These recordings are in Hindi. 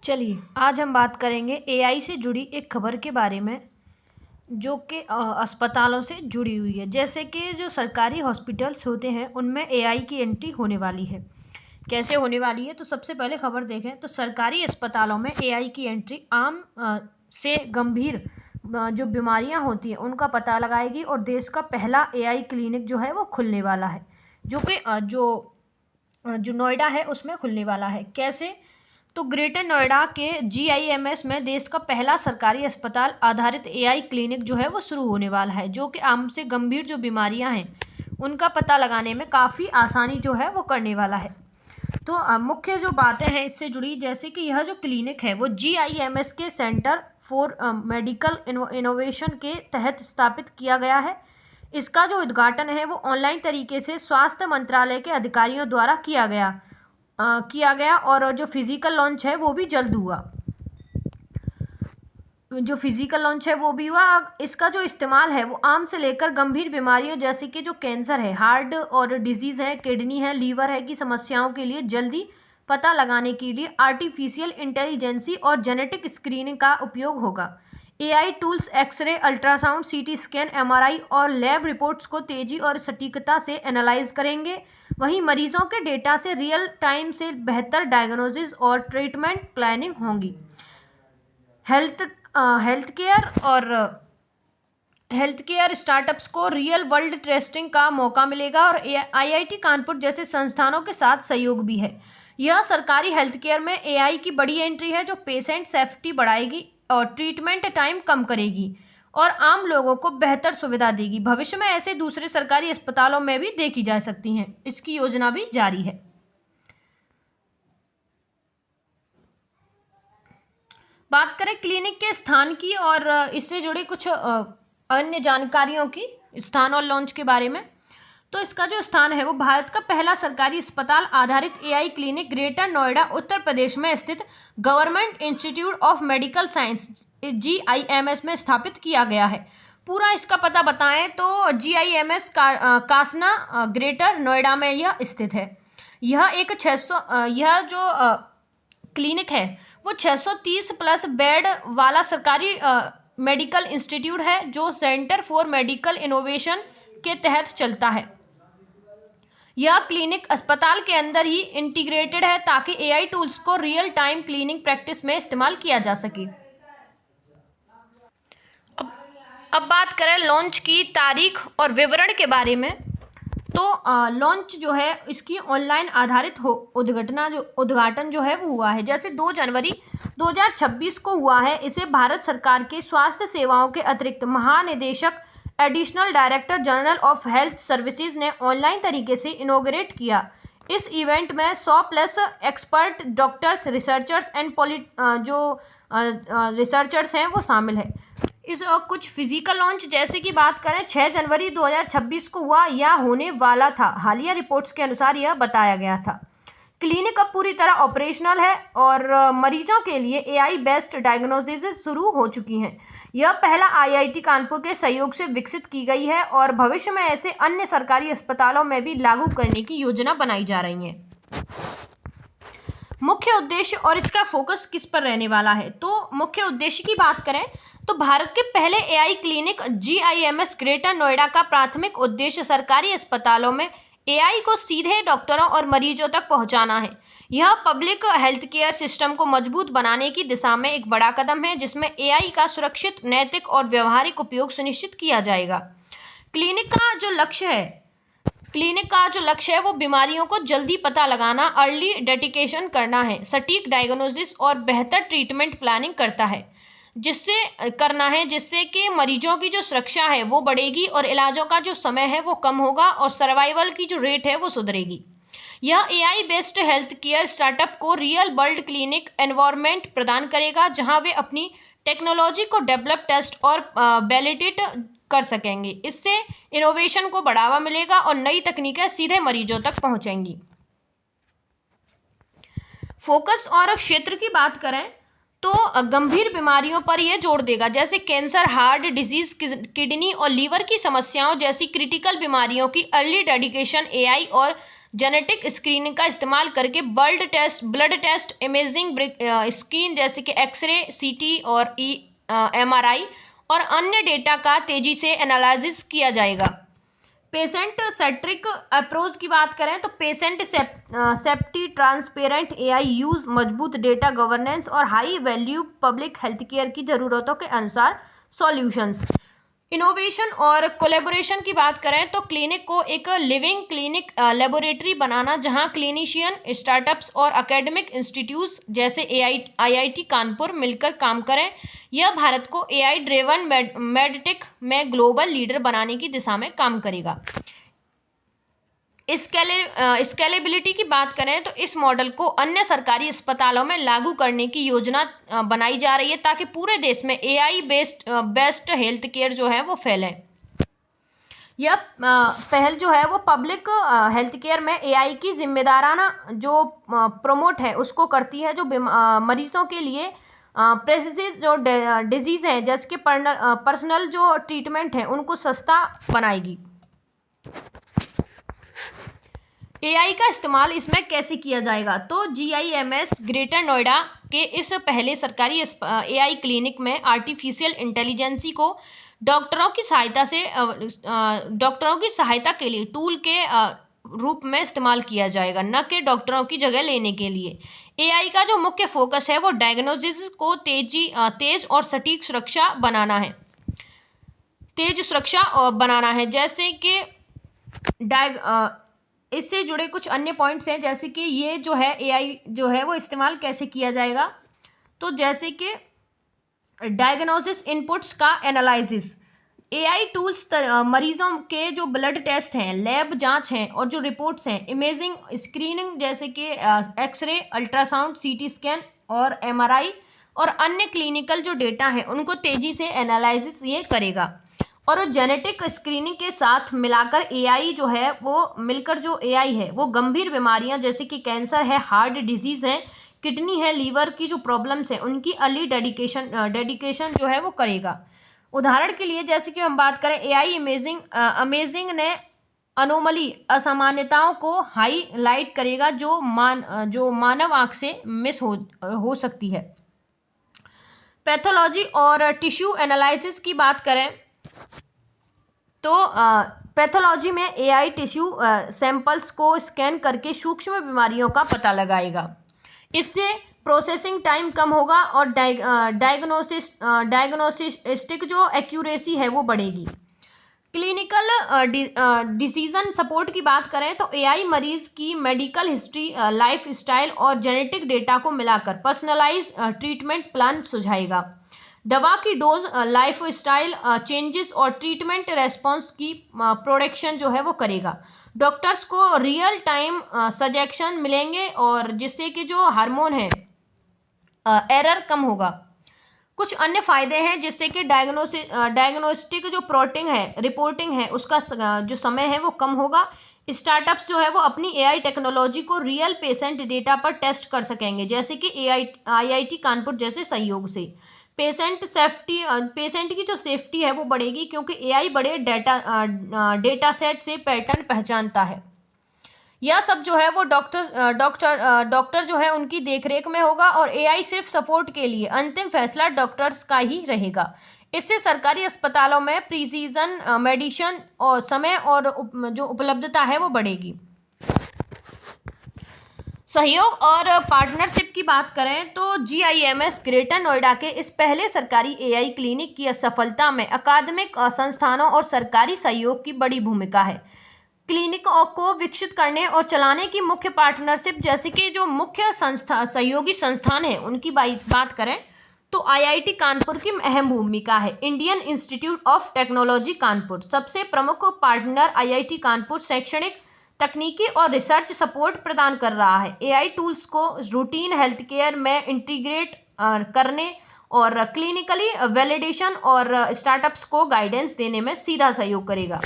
चलिए आज हम बात करेंगे एआई से जुड़ी एक खबर के बारे में जो कि अस्पतालों से जुड़ी हुई है। जैसे कि जो सरकारी हॉस्पिटल्स होते हैं उनमें एआई की एंट्री होने वाली है। कैसे होने वाली है, तो सबसे पहले खबर देखें तो सरकारी अस्पतालों में एआई की एंट्री आम से गंभीर जो बीमारियां होती हैं उनका पता लगाएगी और देश का पहला एआई क्लिनिक जो है वो खुलने वाला है, जो कि जो नोएडा है उसमें खुलने वाला है। कैसे, तो ग्रेटर नोएडा के जीआईएमएस में देश का पहला सरकारी अस्पताल आधारित एआई क्लिनिक जो है वो शुरू होने वाला है, जो कि आम से गंभीर जो बीमारियां हैं उनका पता लगाने में काफ़ी आसानी जो है वो करने वाला है। तो मुख्य जो बातें हैं इससे जुड़ी, जैसे कि यह जो क्लिनिक है वो जीआईएमएस के सेंटर फॉर मेडिकल इनोवेशन के तहत स्थापित किया गया है। इसका जो उद्घाटन है वो ऑनलाइन तरीके से स्वास्थ्य मंत्रालय के अधिकारियों द्वारा किया गया और जो फिजिकल लॉन्च है वो भी जल्द हुआ। जो फिजिकल लॉन्च है वो भी हुआ। इसका जो इस्तेमाल है वो आम से लेकर गंभीर बीमारियों जैसे कि जो कैंसर है, हार्ट और डिजीज़ है, किडनी है, लीवर है की समस्याओं के लिए जल्दी पता लगाने के लिए आर्टिफिशियल इंटेलिजेंसी और जेनेटिक स्क्रीनिंग का उपयोग होगा। AI tools x-ray, ultrasound, CT scan, MRI और लैब रिपोर्ट्स को तेजी और सटीकता से एनालाइज करेंगे। वहीं मरीजों के डेटा से रियल टाइम से बेहतर डायग्नोसिस और ट्रीटमेंट प्लानिंग होंगी। हेल्थ केयर स्टार्टअप्स को रियल वर्ल्ड टेस्टिंग का मौका मिलेगा और आईआईटी कानपुर जैसे संस्थानों के साथ सहयोग भी है। यह सरकारी हेल्थ केयर में एआई की बड़ी एंट्री है जो पेशेंट सेफ्टी बढ़ाएगी और ट्रीटमेंट टाइम कम करेगी और आम लोगों को बेहतर सुविधा देगी। भविष्य में ऐसे दूसरे सरकारी अस्पतालों में भी देखी जा सकती हैं। इसकी योजना भी जारी है। बात करें क्लिनिक के स्थान की और इससे जुड़ी कुछ अन्य जानकारियों की, स्थान और लॉन्च के बारे में, तो इसका जो स्थान है वो भारत का पहला सरकारी अस्पताल आधारित AI clinic Greater Noida Uttar Pradesh में स्थित government institute of medical science GIMS में स्थापित किया गया है। पूरा इसका पता बताएं तो जीआईएमएस कासना ग्रेटर नोएडा में यह स्थित है। यह जो क्लिनिक है वो 630 प्लस बेड वाला सरकारी मेडिकल इंस्टीट्यूट है जो सेंटर फॉर मेडिकल इनोवेशन के तहत चलता है। यह क्लिनिक अस्पताल के अंदर ही इंटीग्रेटेड है ताकि एआई टूल्स को रियल टाइम क्लीनिंग प्रैक्टिस में इस्तेमाल किया जा सके। अब बात करें लॉन्च की तारीख और विवरण के बारे में, तो लॉन्च जो है इसकी ऑनलाइन आधारित उद्घाटन जो है वो हुआ है। जैसे 2 जनवरी 2026 को हुआ है। इसे भारत सरकार के स्वास्थ्य सेवाओं के अतिरिक्त महानिदेशक additional director general of health services ने ऑनलाइन तरीके से इनॉग्रेट किया। इस इवेंट में 100 plus expert doctors, researchers and researchers हैं वो शामिल है। इस कुछ फिजिकल लॉन्च जैसे कि बात करें 6 जनवरी 2026 को हुआ या होने वाला था। हालिया रिपोर्ट्स के अनुसार यह बताया गया था। क्लिनिक अब पूरी तरह ऑपरेशनल है और मरीजों के लिए एआई बेस्ड डायग्नोसिस शुरू हो चुकी हैं। यह पहला आईआईटी कानपुर के सहयोग से विकसित की गई है और भविष्य में ऐसे अन्य सरकारी अस्पतालों में भी लागू करने की योजना बनाई जा रही है। मुख्य उद्देश्य और इसका फोकस किस पर रहने वाला है, तो मुख्य उद्देश्य की बात करें तो भारत के पहले AI clinic GIMS greater Noida का प्राथमिक उद्देश्य सरकारी अस्पतालों में एआई को सीधे डॉक्टरों और मरीजों तक पहुंचाना है। यह पब्लिक हेल्थ केयर सिस्टम को मजबूत बनाने की दिशा में एक बड़ा कदम है जिसमें एआई का सुरक्षित, नैतिक और व्यवहारिक उपयोग सुनिश्चित किया जाएगा। क्लिनिक का जो लक्ष्य है वो बीमारियों को जल्दी पता लगाना, अर्ली डिटेक्शन करना है, सटीक डायग्नोसिस और बेहतर ट्रीटमेंट प्लानिंग जिससे कि मरीजों की जो सुरक्षा है वो बढ़ेगी और इलाजों का जो समय है वो कम होगा और सर्वाइवल की जो रेट है वो सुधरेगी। यह AI based health care startup को रियल वर्ल्ड क्लिनिक एनवायरनमेंट प्रदान करेगा जहां वे अपनी टेक्नोलॉजी को डेवलप, टेस्ट और वैलिडेट कर सकेंगे। इससे इनोवेशन को बढ़ावा मिलेगा और नई तकनीकें सीधे मरीजों तक पहुंचेंगी। फोकस और क्षेत्र की बात करें तो गंभीर बीमारियों पर यह जोर देगा, जैसे कैंसर, हार्ट डिजीज, किडनी और लीवर की समस्याओं जैसी क्रिटिकल बीमारियों की अर्ली डिटेक्शन एआई और जेनेटिक स्क्रीनिंग का इस्तेमाल करके ब्लड टेस्ट, इमेजिंग, स्क्रीन जैसे कि एक्सरे, सीटी और एमआरआई और अन्य डेटा का तेजी से एनालिसिस किया जाएगा। पेशेंट सेंट्रिक अप्रोच की बात करें तो patient safety, transparent AI use, मजबूत डेटा गवर्नेंस और high value public health care की ज़रूरतों के अनुसार सॉल्यूशंस। इनोवेशन और कोलेबोरेशन की बात करें तो क्लिनिक को एक लिविंग क्लिनिक लेबोरेटरी बनाना, जहां क्लिनिशियन, स्टार्टअप्स और एकेडमिक इंस्टीट्यूट्स जैसे आईआईटी कानपुर मिलकर काम करें। यह भारत को एआई ड्रिवन मेडटेक में ग्लोबल लीडर बनाने की दिशा में काम करेगा। स्केलेबिलिटी की बात करें तो इस मॉडल को अन्य सरकारी अस्पतालों में लागू करने की योजना बनाई जा रही है, ताकि पूरे देश में एआई बेस्ड हेल्थ केयर जो है वो फैले। यह पहल जो है वो पब्लिक हेल्थ केयर में एआई की जिम्मेदाराना जो प्रमोट है उसको करती है, जो मरीजों के लिए प्रेसिस जो डिजीज है जैसे कि पर्सनल जो ट्रीटमेंट है उनको सस्ता बनाएगी। एआई का इस्तेमाल इसमें कैसे किया जाएगा, तो जीआईएमएस ग्रेटर नोएडा के इस पहले सरकारी एआई क्लिनिक में आर्टिफिशियल इंटेलिजेंसी को डॉक्टरों की सहायता के लिए टूल के रूप में इस्तेमाल किया जाएगा, न कि डॉक्टरों की जगह लेने के लिए। एआई का जो मुख्य फोकस है वो डायग्नोसिस को तेज और सटीक सुरक्षा बनाना है। जैसे कि इससे जुड़े कुछ अन्य पॉइंट्स हैं, जैसे कि ये जो है एआई जो है वो इस्तेमाल कैसे किया जाएगा, तो जैसे कि डायग्नोसिस इनपुट्स का एनालिसिस। एआई टूल्स मरीजों के जो ब्लड टेस्ट हैं, लैब जांच हैं और जो रिपोर्ट्स हैं, इमेजिंग, स्क्रीनिंग जैसे कि एक्सरे, अल्ट्रासाउंड, सीटी स्कैन और एमआरआई और अन्य क्लिनिकल जो डेटा है उनको तेजी से एनालिसिस ये करेगा। और जेनेटिक स्क्रीनिंग के साथ मिलाकर एआई जो है वो मिलकर जो एआई है वो गंभीर बीमारियां जैसे कि कैंसर है, हार्ट डिजीज है, किडनी है, लीवर की जो प्रॉब्लम्स है उनकी अर्ली डेडिकेशन जो है वो करेगा। उदाहरण के लिए जैसे कि हम बात करें एआई अमेजिंग ने अनोमली, असामान्यताओं को हाईलाइट करेगा जो मानव आंख से मिस हो सकती है। पैथोलॉजी और टिश्यू एनालिसिस की बात करें तो पैथोलॉजी में एआई टिश्यू सैंपल्स को स्कैन करके सूक्ष्म बीमारियों का पता लगाएगा। इससे प्रोसेसिंग टाइम कम होगा और डायग्नोस्टिक जो एक्यूरेसी है वो बढ़ेगी। क्लिनिकल डिसीजन सपोर्ट की बात करें तो एआई मरीज की मेडिकल हिस्ट्री, लाइफ स्टाइल और जेनेटिक डेटा को मिलाकर पर्सनलाइज ट्रीटमेंट प्लान सुझाएगा। दवा की डोज, लाइफ स्टाइल चेंजेस और ट्रीटमेंट रेस्पॉन्स की प्रोडक्शन जो है वो करेगा। डॉक्टर्स को रियल टाइम सजेशन मिलेंगे और जिससे कि जो हार्मोन है एरर कम होगा। कुछ अन्य फायदे हैं जिससे कि डायग्नोस्टिक जो रिपोर्टिंग है उसका जो समय है वो कम होगा। स्टार्टअप्स जो है वो अपनी एआई टेक्नोलॉजी को रियल पेशेंट डेटा पर टेस्ट कर सकेंगे, जैसे कि आईआईटी कानपुर जैसे सहयोग से। पेशेंट की जो सेफ्टी है वो बढ़ेगी, क्योंकि एआई बड़े डेटा सेट से पैटर्न पहचानता है। यह सब जो है वो डॉक्टर जो है उनकी देखरेख में होगा और एआई सिर्फ सपोर्ट के लिए, अंतिम फैसला डॉक्टर्स का ही रहेगा। इससे सरकारी अस्पतालों में प्रिसीजन मेडिसिन और समय और जो उपलब्धता है वो बढ़ेगी। सहयोग और पार्टनरशिप की बात करें तो जीआईएमएस ग्रेटर नोएडा के इस पहले सरकारी एआई क्लिनिक की सफलता में अकादमिक संस्थानों और सरकारी सहयोग की बड़ी भूमिका है। क्लिनिक को विकसित करने और चलाने की मुख्य पार्टनरशिप जैसे कि जो मुख्य सहयोगी संस्थान है उनकी बात करें तो आईआईटी कानपुर की अहम भूमिका है। Indian institute of technology Kanpur सबसे प्रमुख पार्टनर आईआईटी कानपुर शैक्षणिक, तकनीकी और रिसर्च सपोर्ट प्रदान कर रहा है। एआई टूल्स को रूटीन हेल्थ केयर में इंटीग्रेट करने और क्लिनिकली वैलिडेशन और स्टार्टअप्स को गाइडेंस देने में सीधा सहयोग करेगा।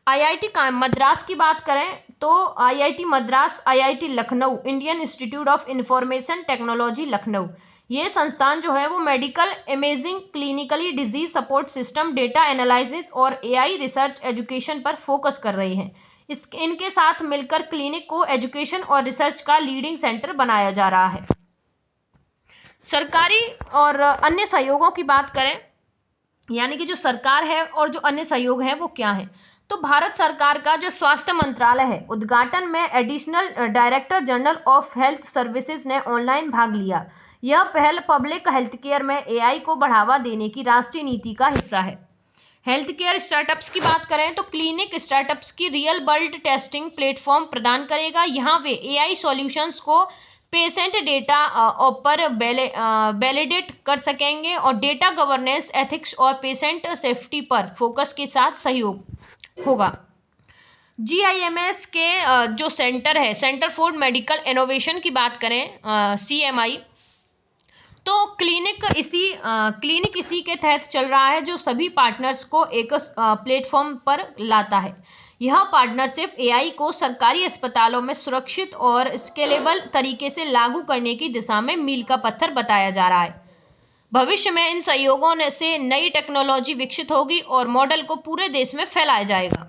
आईआईटी मद्रास की बात करें तो IIT Madras, IIT Lucknow, Indian institute of information technology Lucknow, ये संस्थान जो है वो medical imaging, clinically disease support system, data analysis और एआई रिसर्च एजुकेशन पर फोकस कर रहे हैं। इनके साथ मिलकर क्लिनिक को एजुकेशन और रिसर्च का लीडिंग सेंटर बनाया जा रहा है। सरकारी और अन्य सहयोगों की बात करें, यानी कि जो सरकार है और जो अन्य सहयोग है वो क्या है, तो भारत सरकार का जो स्वास्थ्य मंत्रालय है, उद्घाटन में additional director general of health services ने ऑनलाइन भाग लिया। यह पहल पब्लिक हेल्थ केयर में एआई को बढ़ावा देने की राष्ट्रीय नीति का हिस्सा है। हेल्थ केयर स्टार्टअप्स की बात करें तो क्लिनिक स्टार्टअप्स की रियल वर्ल्ड टेस्टिंग प्लेटफॉर्म प्रदान करेगा। यहाँ वे एआई सॉल्यूशंस को पेशेंट डेटा पर वैलिडेट कर सकेंगे और डेटा गवर्नेंस, एथिक्स और पेशेंट सेफ्टी पर फोकस के साथ सहयोग होगा। जीआईएमएस के जो सेंटर है, सेंटर फॉर मेडिकल इनोवेशन की बात करें, सीएमआई, तो क्लिनिक इसी के तहत चल रहा है, जो सभी पार्टनर्स को एक प्लेटफॉर्म पर लाता है। यह पार्टनरशिप एआई को सरकारी अस्पतालों में सुरक्षित और स्केलेबल तरीके से लागू करने की दिशा में मील का पत्थर बताया जा रहा है। भविष्य में इन सहयोगों से नई टेक्नोलॉजी विकसित होगी और मॉडल को पूरे देश में फैलाया जाएगा।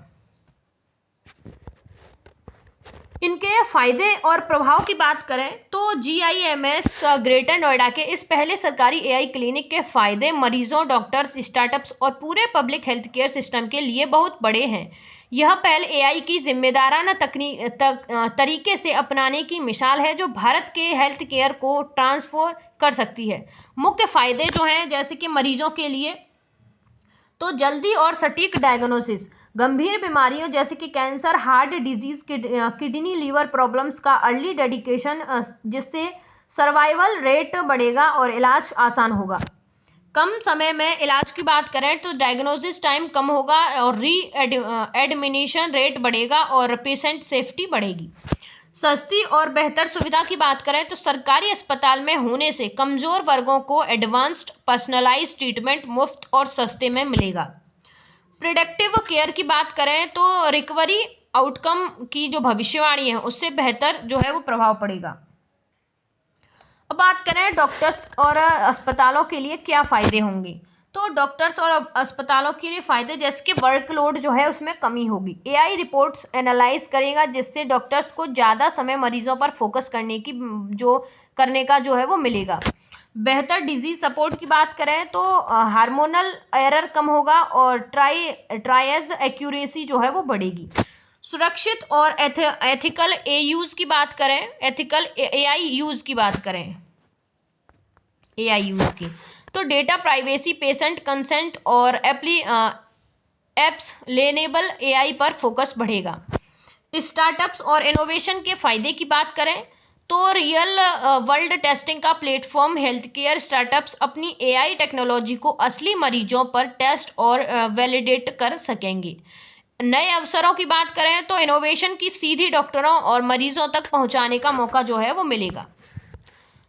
इनके फायदे और प्रभाव की बात करें तो जीआईएमएस ग्रेटर नोएडा के इस पहले सरकारी एआई क्लिनिक के फायदे मरीजों, डॉक्टर्स, स्टार्टअप्स और पूरे पब्लिक हेल्थ केयर सिस्टम के लिए बहुत बड़े हैं। यह पहल एआई की जिम्मेदाराना तरीके से अपनाने की मिसाल है, जो भारत के हेल्थ केयर को ट्रांसफॉर्म कर सकती है। मुख्य फायदे जो हैं, जैसे कि मरीजों के लिए तो जल्दी और सटीक डायग्नोसिस, गंभीर बीमारियों जैसे कि cancer, heart disease, kidney, liver problems का अर्ली डेडिकेशन, जिससे सर्वाइवल रेट बढ़ेगा और इलाज आसान होगा। कम समय में इलाज की बात करें तो डायग्नोसिस टाइम कम होगा और एडमिनिशन रेट बढ़ेगा और पेशेंट सेफ्टी बढ़ेगी। सस्ती और बेहतर सुविधा की बात करें तो सरकारी अस्पताल में होने से कमज़ोर वर्गों को एडवांस्ड पर्सनलाइज्ड ट्रीटमेंट मुफ्त और सस्ते में मिलेगा। प्रिडिक्टिव केयर की बात करें तो रिकवरी आउटकम की जो भविष्यवाणी है उससे बेहतर जो है वो प्रभाव पड़ेगा। अब बात करें डॉक्टर्स और अस्पतालों के लिए क्या फ़ायदे होंगे, तो डॉक्टर्स और अस्पतालों के लिए फ़ायदे जैसे कि वर्कलोड जो है उसमें कमी होगी। एआई रिपोर्ट्स एनालाइज करेगा, जिससे डॉक्टर्स को ज़्यादा समय मरीजों पर फोकस करने का जो है वो मिलेगा। बेहतर डिजीज सपोर्ट की बात करें तो हार्मोनल एरर कम होगा और ट्रायज एक्यूरेसी जो है वो बढ़ेगी। सुरक्षित और एथिकल यूज़ की बात करें, एथिकल एआई यूज़ की बात करें, एआई यूज़ की, तो डेटा प्राइवेसी, पेशेंट कंसेंट और एप्स लेनेबल एआई पर फोकस बढ़ेगा। स्टार्टअप्स और इनोवेशन के फायदे की बात करें तो रियल वर्ल्ड टेस्टिंग का प्लेटफॉर्म, हेल्थ केयर स्टार्टअप्स अपनी एआई टेक्नोलॉजी को असली मरीजों पर टेस्ट और वैलिडेट कर सकेंगे। नए अवसरों की बात करें तो इनोवेशन की सीधी डॉक्टरों और मरीजों तक पहुंचाने का मौका जो है वो मिलेगा।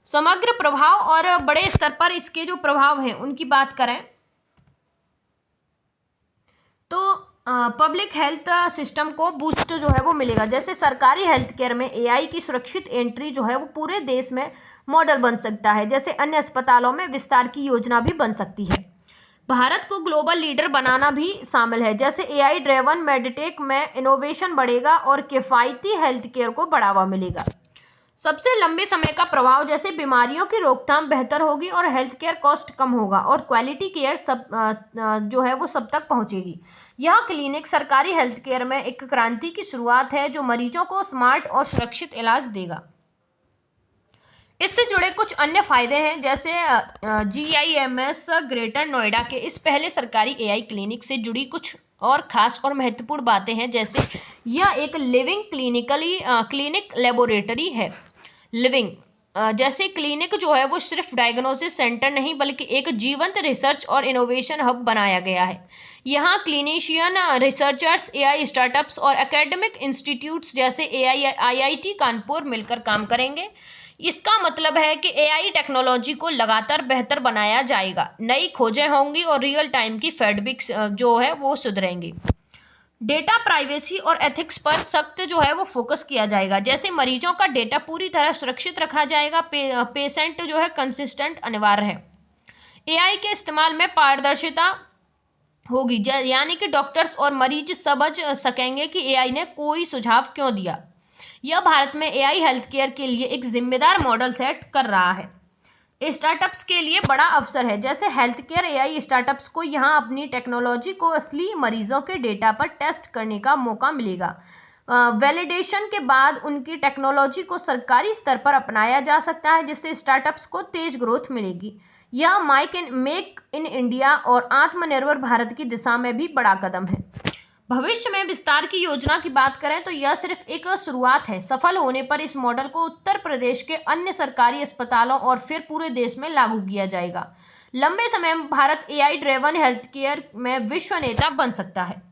समग्र प्रभाव और बड़े स्तर पर इसके जो प्रभाव हैं उनकी बात करें तो पब्लिक हेल्थ सिस्टम को बूस्ट जो है वो मिलेगा। जैसे सरकारी हेल्थ केयर में एआई की सुरक्षित एंट्री जो है वो पूरे देश में मॉडल बन सकता है, जैसे अन्य अस्पतालों में विस्तार की योजना भी बन सकती है। भारत को ग्लोबल लीडर बनाना भी शामिल है, जैसे एआई ड्राइवन मेडिटेक में इनोवेशन बढ़ेगा और किफ़ायती हेल्थ केयर को बढ़ावा मिलेगा। सबसे लंबे समय का प्रभाव, जैसे बीमारियों की रोकथाम बेहतर होगी और हेल्थ केयर कॉस्ट कम होगा और क्वालिटी केयर जो है वो सब तक पहुंचेगी। यह क्लिनिक सरकारी हेल्थ केयर में एक क्रांति की शुरुआत है, जो मरीजों को स्मार्ट और सुरक्षित इलाज देगा। इससे जुड़े कुछ अन्य फायदे हैं, जैसे जीआईएमएस ग्रेटर नोएडा के इस पहले सरकारी एआई क्लिनिक से जुड़ी कुछ और खास और महत्वपूर्ण बातें हैं, जैसे यह एक लिविंग क्लिनिक लेबोरेटरी है। लिविंग जैसे क्लिनिक जो है वो सिर्फ डायग्नोसिस सेंटर नहीं बल्कि एक जीवंत रिसर्च और इनोवेशन हब बनाया गया है। यहाँ क्लिनिशियन, रिसर्चर्स, एआई स्टार्टअप्स और एकेडमिक इंस्टीट्यूट्स जैसे आईआईटी कानपुर मिलकर काम करेंगे। इसका मतलब है कि एआई टेक्नोलॉजी को लगातार बेहतर बनाया जाएगा, नई खोजें होंगी और रियल टाइम की फीडबैक जो है वो सुधरेंगी। डेटा प्राइवेसी और एथिक्स पर सख्त जो है वो फोकस किया जाएगा, जैसे मरीजों का डेटा पूरी तरह सुरक्षित रखा जाएगा। पेशेंट जो है कंसिस्टेंट अनिवार्य है। एआई के इस्तेमाल में पारदर्शिता होगी, यानी कि डॉक्टर्स और मरीज समझ सकेंगे कि एआई ने कोई सुझाव क्यों दिया। यह भारत में एआई हेल्थ केयर के लिए एक जिम्मेदार मॉडल सेट कर रहा है। स्टार्टअप्स के लिए बड़ा अवसर है, जैसे हेल्थ केयर एआई स्टार्टअप्स को यहाँ अपनी टेक्नोलॉजी को असली मरीजों के डेटा पर टेस्ट करने का मौका मिलेगा। वैलिडेशन के बाद उनकी टेक्नोलॉजी को सरकारी स्तर पर अपनाया जा सकता है, जिससे स्टार्टअप्स को तेज ग्रोथ मिलेगी। यह मेक इन इंडिया और आत्मनिर्भर भारत की दिशा में भी बड़ा कदम है। भविष्य में विस्तार की योजना की बात करें तो यह सिर्फ एक शुरुआत है। सफल होने पर इस मॉडल को उत्तर प्रदेश के अन्य सरकारी अस्पतालों और फिर पूरे देश में लागू किया जाएगा। लंबे समय में Bharat AI driven health care में विश्व नेता बन सकता है।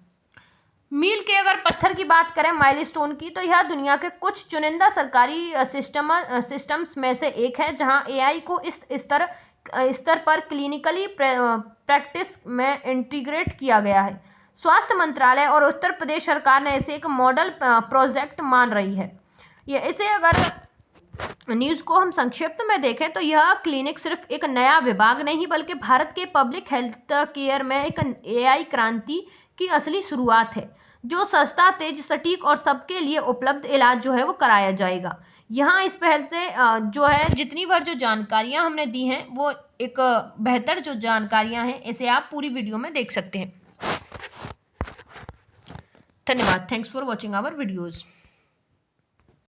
मील के अगर पत्थर की बात करें, माइलस्टोन की, तो यह दुनिया के कुछ चुनिंदा सरकारी सिस्टम्स में से एक है जहां एआई को इस स्तर पर क्लिनिकली प्रैक्टिस में इंटीग्रेट किया गया है। स्वास्थ्य मंत्रालय और उत्तर प्रदेश सरकार ने इसे एक मॉडल प्रोजेक्ट मान रही है। इसे अगर न्यूज़ को हम संक्षिप्त में देखें तो यह क्लिनिक सिर्फ एक नया विभाग नहीं बल्कि भारत के पब्लिक हेल्थ केयर में एक एआई क्रांति की असली शुरुआत है, जो सस्ता, तेज, सटीक और सबके लिए उपलब्ध इलाज जो है वो कराया जाएगा। यहाँ इस पहल से जो है जितनी बार जो जानकारियाँ हमने दी हैं वो एक बेहतर जो जानकारियाँ हैं, इसे आप पूरी वीडियो में देख सकते हैं। धन्यवाद। Thanks for watching our videos.